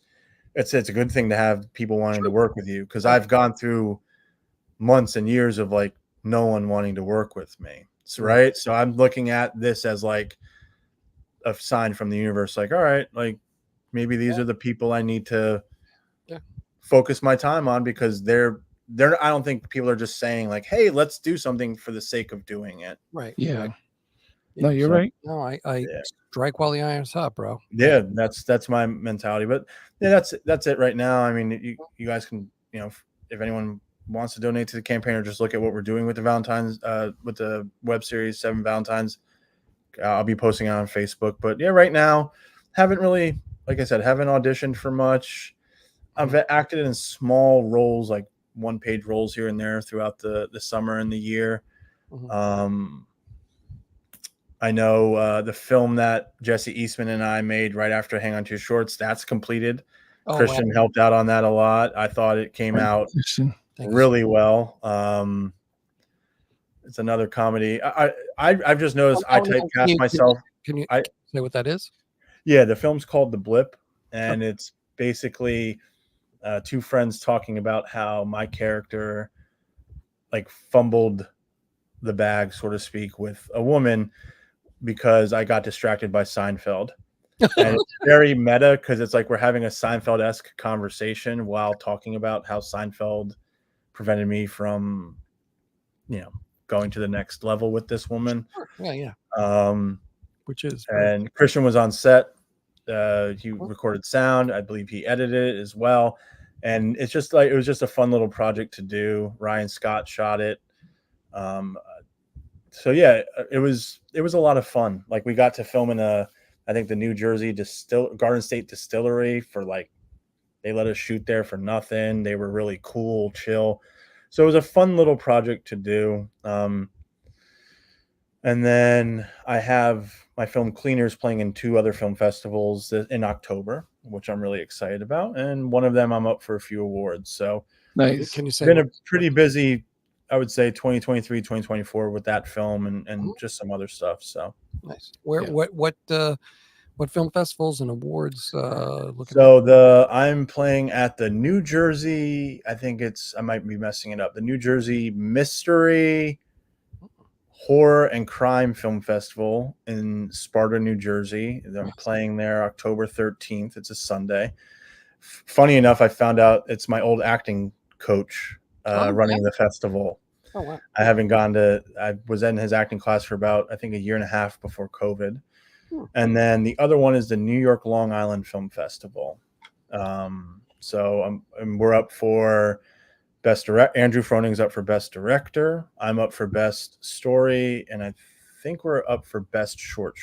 it's a good thing to have people wanting to work with you. Cause I've gone through months and years of like no one wanting to work with me. So, right. So I'm looking at this as like a sign from the universe, like, all right, like maybe these are the people I need to focus my time on because they're I don't think people are just saying like, hey, let's do something for the sake of doing it. Right. Yeah. Right. No, you're right. No, I strike while the iron's hot, bro. Yeah, that's my mentality. But yeah, that's it right now. I mean, you guys can, you know, if anyone wants to donate to the campaign or just look at what we're doing with the Valentine's with the web series 7 Valentines, I'll be posting it on Facebook. But yeah, right now haven't really, like I said, haven't auditioned for much. I've acted in small roles, like 1-page roles here and there throughout the summer and the year. I know the film that Jesse Eastman and I made right after Hang On to Your Shorts, that's completed. Christian helped out on that a lot. I thought it came out really well. It's another comedy. I've just noticed I typecast myself. Can you say what that is? Yeah, the film's called The Blip, and it's basically 2 friends talking about how my character like fumbled the bag, so to speak, with a woman because I got distracted by Seinfeld. And it's very meta because it's like we're having a Seinfeld-esque conversation while talking about how Seinfeld prevented me from, you know, going to the next level with this woman. Yeah. Which is, and Christian was on set. He recorded sound. I believe he edited it as well. And it's just like, it was just a fun little project to do. Ryan Scott shot it. So yeah, it was a lot of fun. Like we got to film in I think the New Jersey Garden State Distillery for like, they let us shoot there for nothing. They were really cool, chill. So it was a fun little project to do. And then I have my film Cleaners playing in 2 other film festivals in October, which I'm really excited about. And one of them I'm up for a few awards. So nice. Can you say been a pretty busy, I would say 2023, 2024 with that film and just some other stuff. So nice. What film festivals and awards I'm playing at the New Jersey, I might be messing it up, the New Jersey Mystery, Horror and Crime Film Festival in Sparta, New Jersey. I'm playing there October 13th. It's a Sunday. Funny enough, I found out it's my old acting coach running the festival. Oh, wow. I was in his acting class for about, I think, a year and a half before COVID. And then the other one is the New York Long Island Film Festival. So we're up for Best Director. Andrew Froning's up for Best Director. I'm up for Best Story, and I think we're up for Best Short.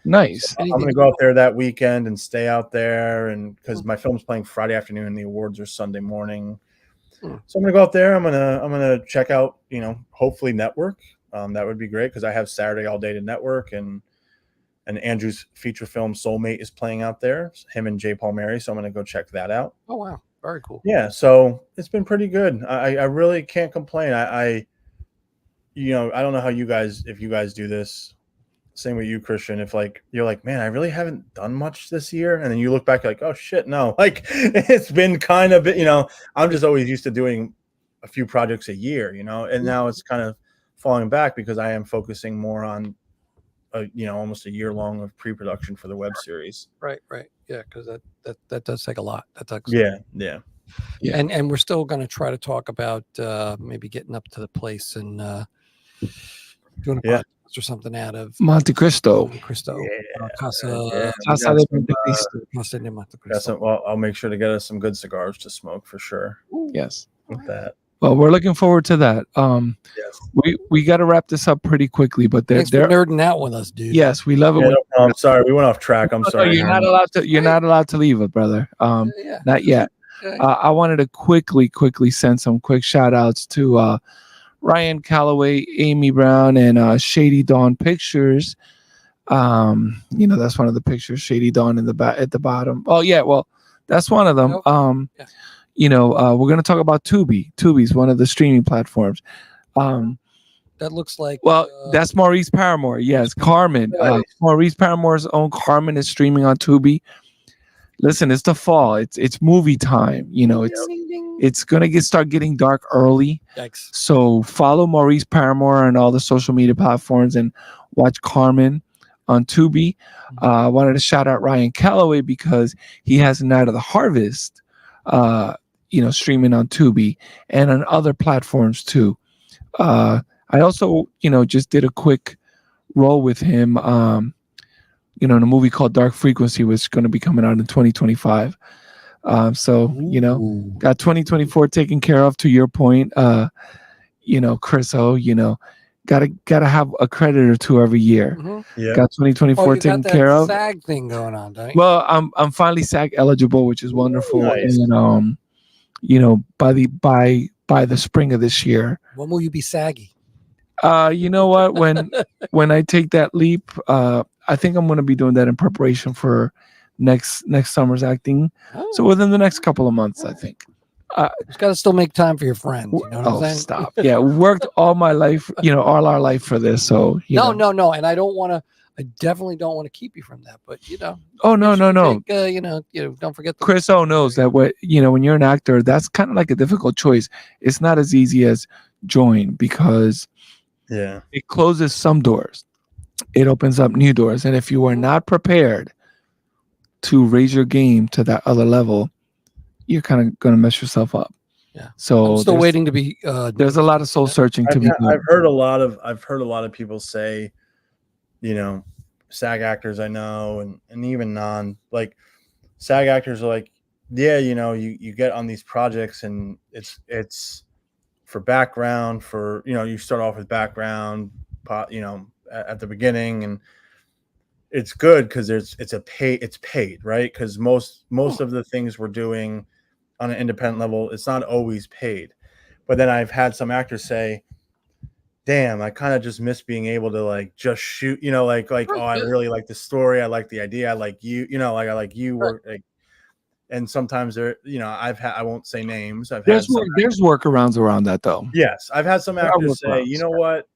Nice. So I'm going to go out there that weekend and stay out there, and because my film's playing Friday afternoon and the awards are Sunday morning. So I'm going to go out there. I'm going to check out, you know, hopefully network. That would be great because I have Saturday all day to network, and Andrew's feature film Soulmate is playing out there. Him and J. Paul Mary. So I'm going to go check that out. Oh wow, very cool. Yeah, so it's been pretty good. I really can't complain. I don't know how if you guys do this. Same with you, Christian. If like you're like, man, I really haven't done much this year, and then you look back like, oh shit, no, like it's been kind of, you know, I'm just always used to doing a few projects a year, you know, and now it's kind of falling back because I am focusing more on, almost a year long of pre-production for the web series. Right. Yeah, because that does take a lot. That takes. Yeah. And we're still going to try to talk about maybe getting up to the place and doing a podcast or something out of Monte Cristo. Casa de Monte Cristo. Well, I'll make sure to get us some good cigars to smoke for sure. Yes. With that. Well, we're looking forward to that. Yes. We got to wrap this up pretty quickly, but they're nerding out with us, dude. Yes, we love it. Yeah, I'm sorry, we went off track. I'm sorry. You're not allowed to leave it, brother. Not yet. Okay. I wanted to quickly send some quick shout outs to Ryan Calloway, Amy Brown, and Shady Dawn Pictures. That's one of the pictures, Shady Dawn in the at the bottom. Oh yeah, well, that's one of them. Yeah. We're gonna talk about Tubi. Tubi's one of the streaming platforms. That looks like. Well, that's Maurice Paramore. Yes, Carmen. Nice. Maurice Paramore's own Carmen is streaming on Tubi. Listen, it's the fall. It's movie time. It's gonna start getting dark early. Yikes. So follow Maurice Paramore on all the social media platforms and watch Carmen on Tubi. I wanted to shout out Ryan Calloway because he has Night of the Harvest, streaming on Tubi and on other platforms too. I also, just did a quick role with him, in a movie called Dark Frequency, which is going to be coming out in 2025. Got 2024 taken care of. To your point, Chris O, gotta have a credit or two every year. Yeah. Got 2024 taken care of. SAG thing going on, don't you? Well, I'm finally SAG eligible, which is wonderful. Nice. And by the spring of this year. When will you be saggy? You know what? When I take that leap, I think I'm going to be doing that in preparation for next summer's acting. So within the next couple of months, I think. Just got to still make time for your friends. You know what I'm saying? Stop! Yeah, worked all my life, all our life for this. So no, and I don't want to. I definitely don't want to keep you from that. But Oh no. Take, don't forget. Chris O knows that when you're an actor, that's kind of like a difficult choice. It's not as easy as join because it closes some doors. It opens up new doors. And if you are not prepared to raise your game to that other level, you're kind of going to mess yourself up. Yeah. So I'm still waiting to be. There's a lot of soul searching to be done. I've heard a lot of people say, SAG actors I know, and even like SAG actors are like, yeah, you get on these projects and it's for background, for you start off with background, at the beginning, and it's good because it's paid, right? Because most of the things we're doing on an independent level, it's not always paid. But then I've had some actors say, damn, I kind of just miss being able to like just shoot, oh, I really like the story, I like the idea, I like you, I like you work like. And sometimes I won't say names. There's workarounds around that though. Yes, I've had some actors say, you know what,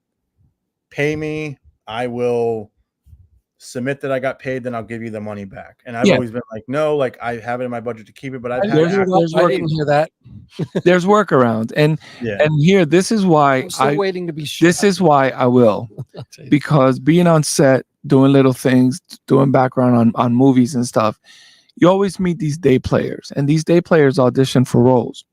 pay me, I will submit that I got paid, then I'll give you the money back. And I've always been like, no, like I have it in my budget to keep it, but I didn't hear that. There's workarounds, and here, this is why I'm still waiting to be shot. This is why I will, because being on set, doing little things, doing background on movies and stuff, you always meet these day players, and these day players audition for roles,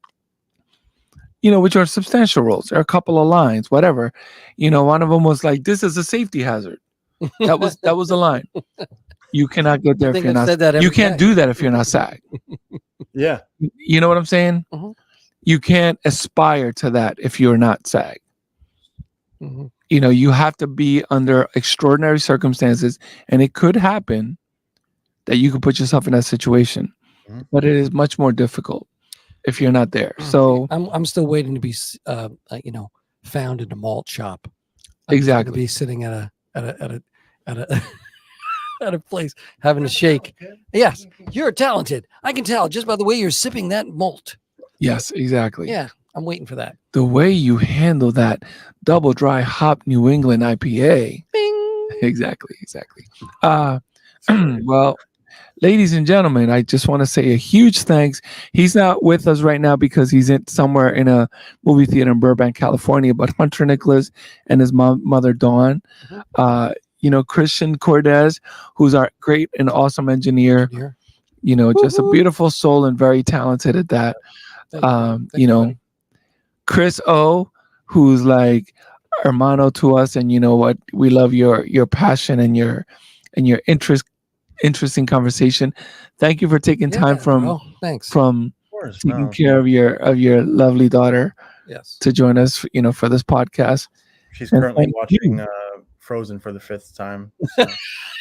which are substantial roles. There are a couple of lines, whatever. One of them was like, "This is a safety hazard." That was a line. You cannot get there if you're not. You can't do that if you're not SAG. Yeah. You know what I'm saying? Mm-hmm. You can't aspire to that if you're not SAG. Mm-hmm. You have to be under extraordinary circumstances, and it could happen that you could put yourself in that situation, but it is much more difficult if you're not there. So I'm still waiting to be, found in a malt shop. Exactly. To be sitting at a at a place having a shake. Yes, you're talented. I can tell just by the way you're sipping that malt. Yes, exactly. Yeah, I'm waiting for that. The way you handle that double dry hop New England IPA. Bing. Exactly. Well, ladies and gentlemen, I just want to say a huge thanks. He's not with us right now because he's somewhere in a movie theater in Burbank, California. But Hunter Nicholas and his mother Dawn, Christian Cordes, who's our great and awesome engineer. Just a beautiful soul and very talented at that. Chris O, who's like hermano to us, and we love your passion and your interesting conversation. Thank you for taking time from taking care of your lovely daughter. Yes. To join us, for this podcast. She's currently watching Frozen for the 5th time.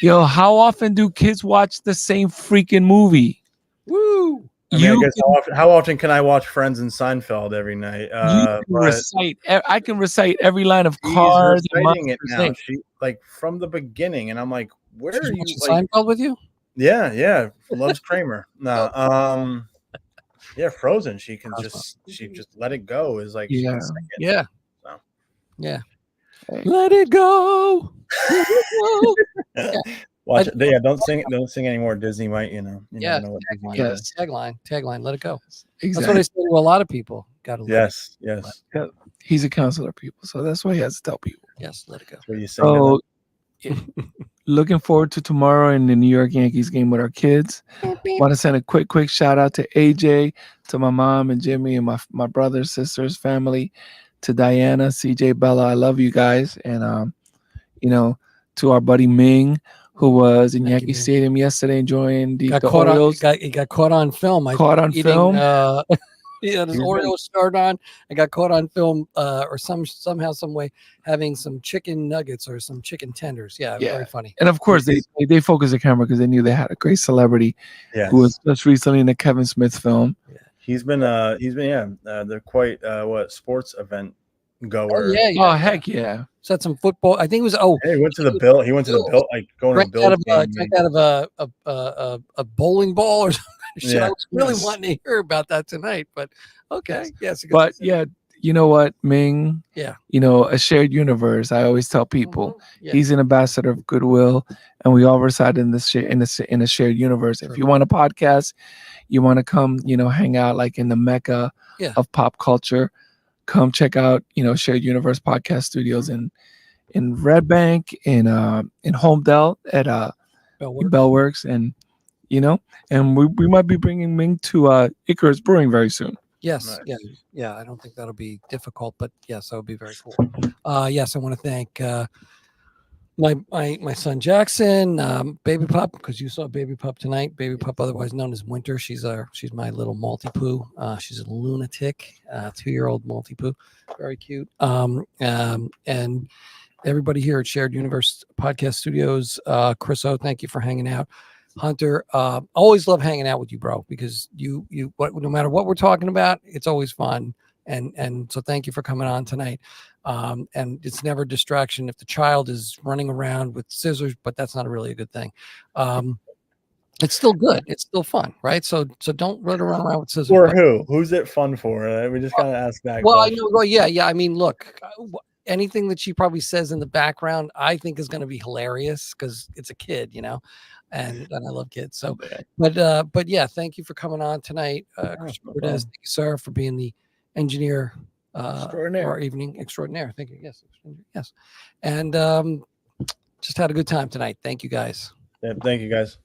So. How often do kids watch the same freaking movie? Woo! I mean, I guess how often can I watch Friends and Seinfeld every night? You can But recite. I can recite every line of she's Cars and reciting it Monsters, now. Inc. She like from the beginning, and I'm like, where She's are you? watching Like, Seinfeld with you? yeah, loves Kramer. No, yeah, Frozen. She just let it go. Is like she Yeah. can sing it. Yeah. So. Yeah. Hey. Let it go. Let it go. Yeah. Watch it. Yeah, don't sing anymore. Disney might, you Yeah, never know what Disney might yes. do. Tagline, let it go. Exactly. That's what I say to a lot of people. Got to let Yes. Yeah. He's a counselor, people, so that's why he has to tell people. Yes, let it go. That's what you sing to them. So, looking forward to tomorrow in the New York Yankees game with our kids. Want to send a quick shout out to AJ, to my mom and Jimmy, and my brothers, sisters, family, to Diana, CJ, Bella. I love you guys, and to our buddy Ming, who was in Thank you, Yankee Ming. Stadium yesterday enjoying the Caught Orioles. he got caught on film. Caught on film? He had his Oreo shirt on. I got caught on film, or somehow, some way, having some chicken nuggets or some chicken tenders. Yeah, very funny. And of course, they focused the camera because they knew they had a great celebrity who was just recently in the Kevin Smith film. Yeah. He's been they're quite sports event goer. Oh heck yeah! Said some football. I think it was He went to the Bill. He went to the Bill, like going to the Bills game. Drank out of a bowling ball or something. Shit, I was really wanting to hear about that tonight, but okay, yes. But yeah, you know what, Ming? Yeah. A shared universe. I always tell people he's an ambassador of goodwill, and we all reside in this in a shared universe. If you want a podcast, you want to come, hang out like in the mecca of pop culture, come check out, Shared Universe Podcast Studios in Red Bank, in Homedale at Bellworks, and and we might be bringing Ming to Icarus Brewing very soon. Yes, Nice. yeah. I don't think that'll be difficult, but yes, that would be very cool. Yes, I want to thank my son Jackson, Baby Pup, because you saw Baby Pup tonight. Baby Pup, otherwise known as Winter. She's my little Maltipoo. She's a lunatic, 2-year-old Maltipoo, very cute. And everybody here at Shared Universe Podcast Studios, Chris O, thank you for hanging out. Hunter, always love hanging out with you, bro, because no matter what we're talking about, it's always fun. And so thank you for coming on tonight. And it's never a distraction if the child is running around with scissors, but that's not really a good thing. It's still good. It's still fun, right? So don't run around with scissors. For who? Who's it fun for? We just gotta ask that. Well, question. I know. Well, yeah. I mean, look, anything that she probably says in the background, I think is going to be hilarious because it's a kid, and I love kids. So, but yeah, thank you for coming on tonight, Chris Cortez. Thank you, sir, for being the engineer for our evening extraordinaire. Thank you. Yes, and just had a good time tonight. Thank you, guys. Yeah, thank you, guys.